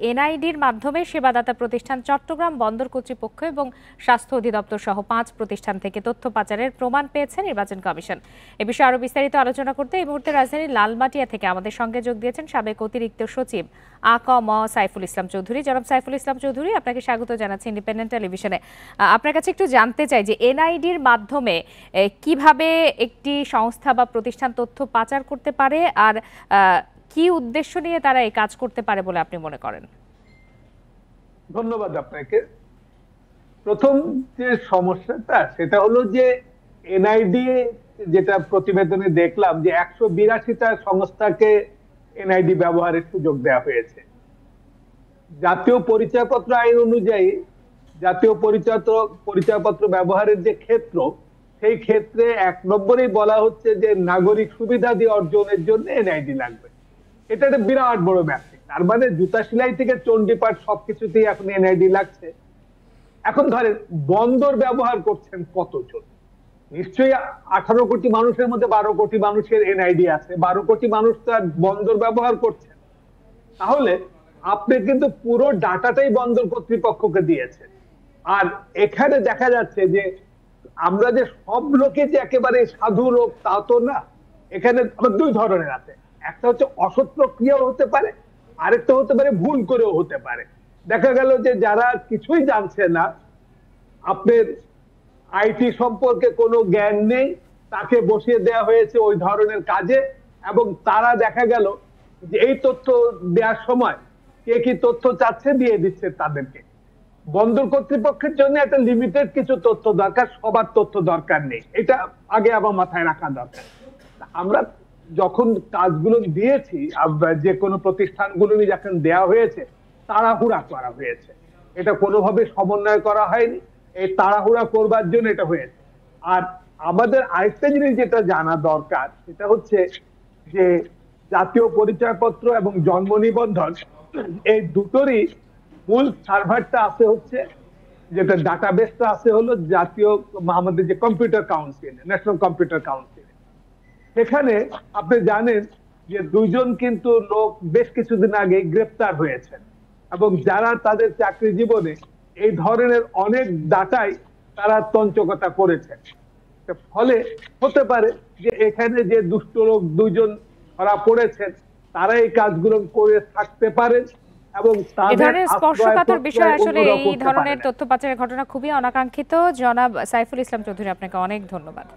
এনআইডির মাধ্যমে সেবাদাতা প্রতিষ্ঠান চট্টগ্রাম বন্দর কর্তৃপক্ষ এবং স্বাস্থ্য অধিদপ্তর সহ ৫ প্রতিষ্ঠান থেকে তথ্য পাচারের প্রমাণ পেয়েছে নির্বাচন কমিশন। এ বিষয়ে আরো বিস্তারিত আলোচনা করতে এই মুহূর্তে রাজধানীর লালমাটিয়া থেকে আমাদের সঙ্গে যোগ দিয়েছেন সাবেক অতিরিক্ত সচিব আ.ক.ম সাইফুল ইসলাম চৌধুরী। জনাব সাইফুল ইসলাম চৌধুরী, আপনাকে স্বাগত জানাচ্ছি ইন্ডিপেন্ডেন্ট টেলিভিশনে। আপনার কাছে একটু জানতে চাই যে এনআইডির মাধ্যমে কিভাবে একটি সংস্থা বা প্রতিষ্ঠান তথ্য পাচার করতে পারে আর কি উদ্দেশ্য নিয়ে তারা এই কাজ করতে পারে বলে আপনি মনে করেন? ধন্যবাদ আপনাকে। প্রথম যে সমস্যাটা সেটা হলো যে এনআইডি, যেটা প্রতিবেদনে দেখলাম যে 182টা সংস্থাকে এনআইডি ব্যবহারের সুযোগ দেওয়া হয়েছে। জাতীয় পরিচয়পত্র আইন অনুযায়ী জাতীয় পরিচয়পত্র ব্যবহারের যে ক্ষেত্র, সেই ক্ষেত্রে 1 নম্বরেই বলা হচ্ছে যে নাগরিক সুবিধাদি অর্জনের জন্য এনআইডি লাগবে। এটা একটা বিরাট বড় ম্যাসেজ। তার মানে জুতা সেলাই থেকে চণ্ডীপাঠ সবকিছুতেই এখন এনআইডি লাগছে। এখন ধরেন বন্দর ব্যবহার করছেন কতজন? নিশ্চয়ই 18 কোটি মানুষের মধ্যে 12 কোটি মানুষের এনআইডি আছে। 12 কোটি মানুষ তার বন্দর ব্যবহার করছেন। তাহলে আপনি কিন্তু পুরো ডাটাটাই বন্দর কর্তৃপক্ষকে দিয়েছেন। আর এখানে দেখা যাচ্ছে যে আমরা যে সব লোকে যে একেবারে সাধু লোক তা তো না। এখানে আবার 2 ধরনের আছে। একটা হচ্ছে অসৎ প্রক্রিয়াও হতে পারে, আরেকটা হতে পারে ভুল করেও হতে পারে। দেখা গেল যে যারা কিছুই জানছে না, আপনার আইটি সম্পর্কে কোনো জ্ঞান নেই, তাকে বসিয়ে দেওয়া হয়েছে ওই ধরনের কাজে, এবং তারা দেখা গেল যে এই তথ্য দেওয়ার সময় কে কি তথ্য চাচ্ছে দিয়ে দিচ্ছে তাদেরকে। বন্দর কর্তৃপক্ষের জন্য একটা লিমিটেড কিছু তথ্য দরকার, সবার তথ্য দরকার নেই। এটা আগে আবার মাথায় রাখা দরকার। আমরা যখন কাজগুলো দিয়েছি, যে কোনো প্রতিষ্ঠানগুলো যখন দেওয়া হয়েছে, তাড়াহুড়া করা হয়েছে। এটা কোনোভাবে সমন্বয় করা হয়নি। এই তাড়াহুড়া করবার জন্য এটা হয়েছে। আর আমাদের আরেকটা জিনিস যেটা জানা দরকার, সেটা হচ্ছে যে জাতীয় পরিচয়পত্র এবং জন্ম নিবন্ধন, এই দুটোরই মূল সার্ভারটা আছে হচ্ছে, যেটা ডাটাবেসটা আছে হলো জাতীয় আমাদের যে computer council, national computer council. সেখানে আপনি জানেন যে 2 জন কিন্তু লোক বেশ কিছুদিন আগে গ্রেপ্তার হয়েছেন, এবং যারা তাদের চাকরি জীবনে এই ধরনের অনেক ডাটাই তারা তঞ্চকতা করেছেন। ফলে হতে পারে যে এখানে যে দুষ্ট লোক 2 জন ধরা পড়েছেন, তারা এই কাজগুলো করে থাকতে পারেন, এবং এই ধরনের স্পর্শকাতর বিষয়, আসলে এই ধরনের তথ্য পাচারের ঘটনা খুবই অনাকাঙ্ক্ষিত। জনাব সাইফুল ইসলাম চৌধুরী, আপনাকে অনেক ধন্যবাদ।